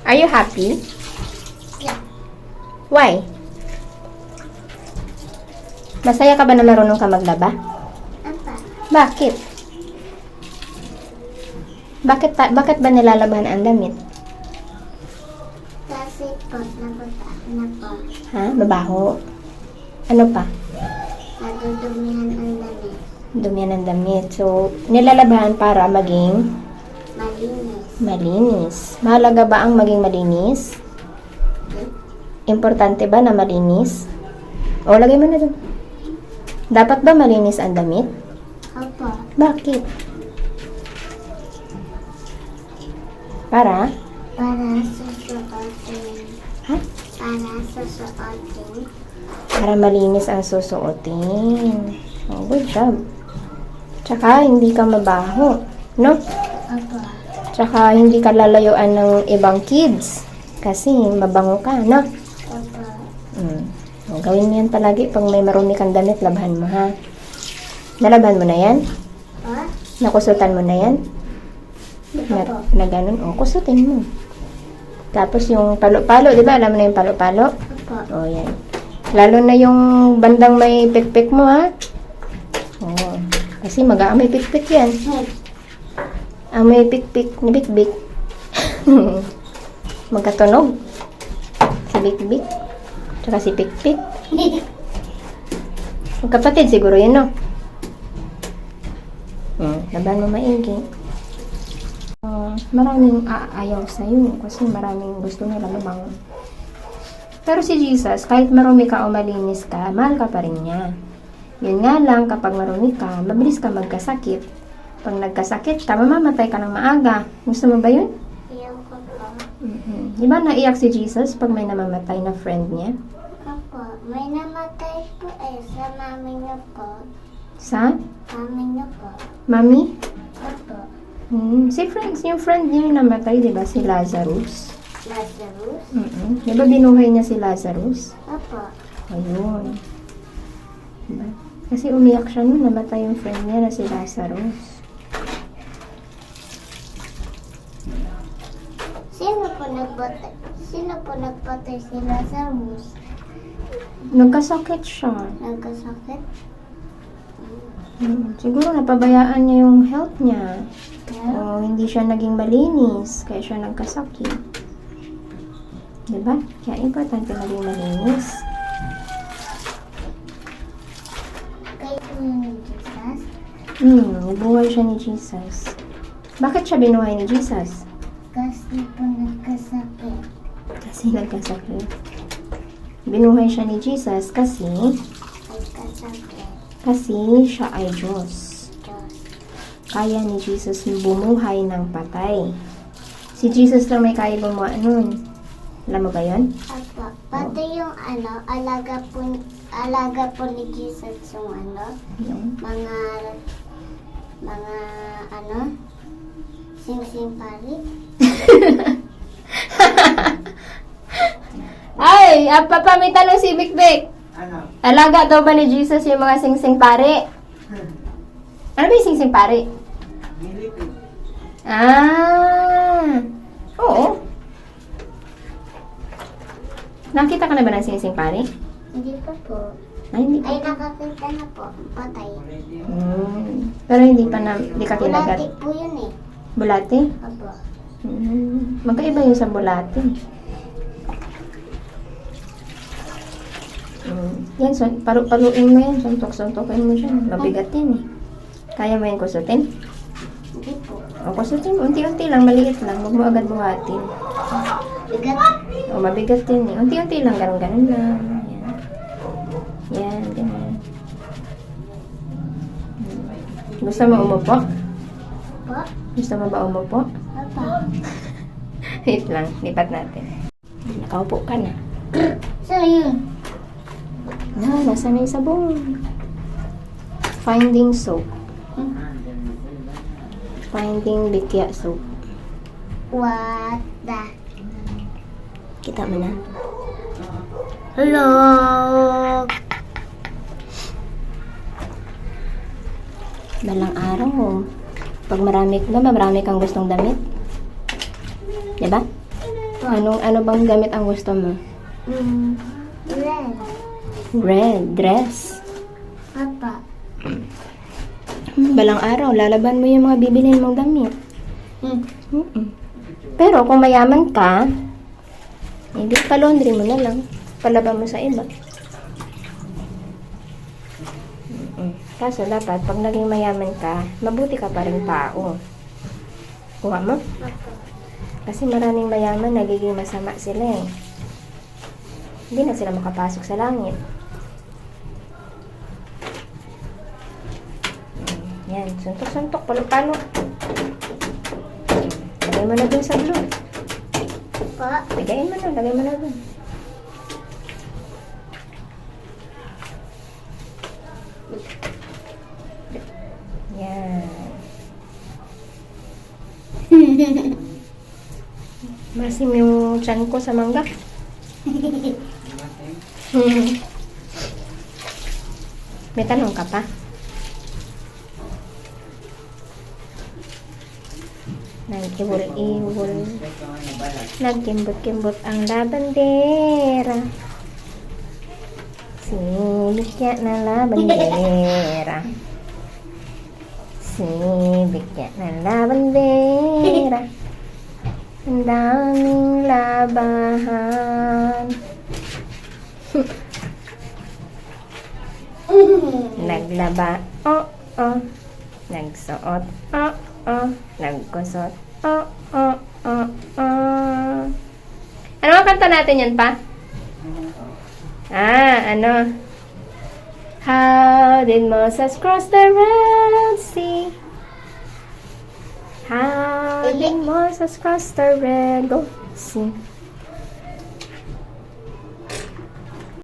Are you happy? Yeah. Why? Masaya ka ba na marunong ka maglaba? Apa? Bakit? Bakit ba nilalabahan ang damit? Kasi po, nabuta na po. Ha? Mabaho. Ano pa? Nadudumihan ang damit. Dumihan ng damit. So, nilalabahan para maging Malinis. malinis. Mahalaga ba ang maging malinis? Importante ba na malinis? O, lagay mo na dun. Dapat ba malinis ang damit? Opo. Bakit? Para? Para susuotin. Ha? Para susuotin. Para malinis ang susuotin. Oh, good job. Tsaka, hindi ka mabaho. No? Opo. Tsaka, hindi ka lalayuan ng ibang kids. Kasi, mabango ka, no? Opo. O, gawin mo yan palagi. Pag may marumi kang damit, labhan mo, ha? Nalabhan mo na yan? O? Nakusutan mo na yan? Opo. Na ganun? O, kusutin mo. Tapos, yung palo-palo, di ba? Alam mo na yung palo-palo? Opo. O, yan. Lalo na yung bandang may pikpik mo, ha? Oo. Kasi may pikpik yan. Ang may pikpik ni Bikbik. Magkatunog. Si Bikbik. Tsaka si Pikpik. Magkapatid siguro yun, no? Laban mo maigi. Maraming aayaw sa'yo kasi maraming gusto nila lumangon. Pero si Jesus, kahit marumi ka o malinis ka, mahal ka pa rin niya. Yun nga lang, kapag marumi ka, mabilis ka magkasakit. Pag nagkasakit ka, mamamatay ka ng maaga. Gusto mo ba yun? Iyaw ko po. Di ba naiyak si Jesus pag may namamatay na friend niya? Opo. May namatay po sa mami niyo po. Sa? Mami niyo po. Mami? Opo. Yung friend niya yung namatay, di ba? Si Lazarus. Lazarus? Di ba binuhay niya si Lazarus? Opo. Ayun. Diba? Kasi umiyak siya nung namatay yung friend niya na si Lazarus. Sino po nagpatay si Lazarus? Nagkasakit siya. Nagkasakit? Siguro napabayaan niya yung health niya. Yeah. O hindi siya naging malinis, kaya siya nagkasakit. Diba? Kaya importante maging malinis. Kayo ni Jesus? Nabuhay siya ni Jesus. Bakit siya binuhay ni Jesus? Kasi po nagkasakit. Kasi nagkasakit. Binuhay siya ni Jesus kasi Nagkasakit. siya ay Diyos. Diyos. Kaya ni Jesus bumuhay ng patay. Si Jesus lang may kaya bumuhay nun. Alam mo ba yun? Apa, pati yung alaga po ni Jesus yung Yung mga sing-sing pari. Ay! Papa, may tanong si Bikbik. Ano? Alaga daw ba ni Jesus yung mga sing-sing pare? Ano ba yung sing-sing pare? Milipid. Oo. Nakita ka na ba ng sing-sing pare? Hindi pa po. Ay, hindi Ay, pa. nakakita na po. Patay. Pero hindi ka kinagat. Bulati po yun eh. Bulate? Opo. Magkaiba yun sa bulate. Yan, paluin mo yan. Suntok-suntokin mo siya. Mabigat yan eh. Kaya mo yan kusutin? Hindi po. O, kusutin mo. Unti-unti lang, maliit lang. Huwag mo agad buhatin. Bigat. O, mabigat yan eh. Unti-unti lang, ganun-ganun lang. Yan, ganyan. Gusto mo umupo? Po. Gusto mo ba umupo? Opo. Wait lang, lipat natin. Nakaupo ka na. So, yun. Nasa na yung sabong. Finding soap. Finding Bikya soap. What the? Kita mo na? Hello. Balang araw. Pag marami kang gustong damit. Diba? Ano bang damit ang gusto mo? Red. Red dress. Papa. Balang araw, lalaban mo yung mga bibilhin mong damit. Mm-mm. Pero kung mayaman ka, hindi pa-laundry mo na lang. Palaban mo sa iba. Kaso dapat, pag naging mayaman ka, mabuti ka pa rin tao. Kuha mo? Kasi maraming mayaman, nagiging masama sila eh. Hindi na sila makapasok sa langit. Yan, suntok-suntok, palo-palo. Lagay mo na dun sa glue. Pa. Lagay mo na dun. Yan. Masim yung tiyan ko sa mangga. May tanong ka pa? Nag-iwol-iwol. Nagkimbot-kimbot ang labandera. Sibigya na labandera. Sibigya na labandera. Ang daming labahan. Naglaba, oh. Nagsuot, oh. Nagkusot, oh. Ano ang kanta natin yan pa? Ano? How did Moses cross the Red Sea? How did Moses cross the Red Sea?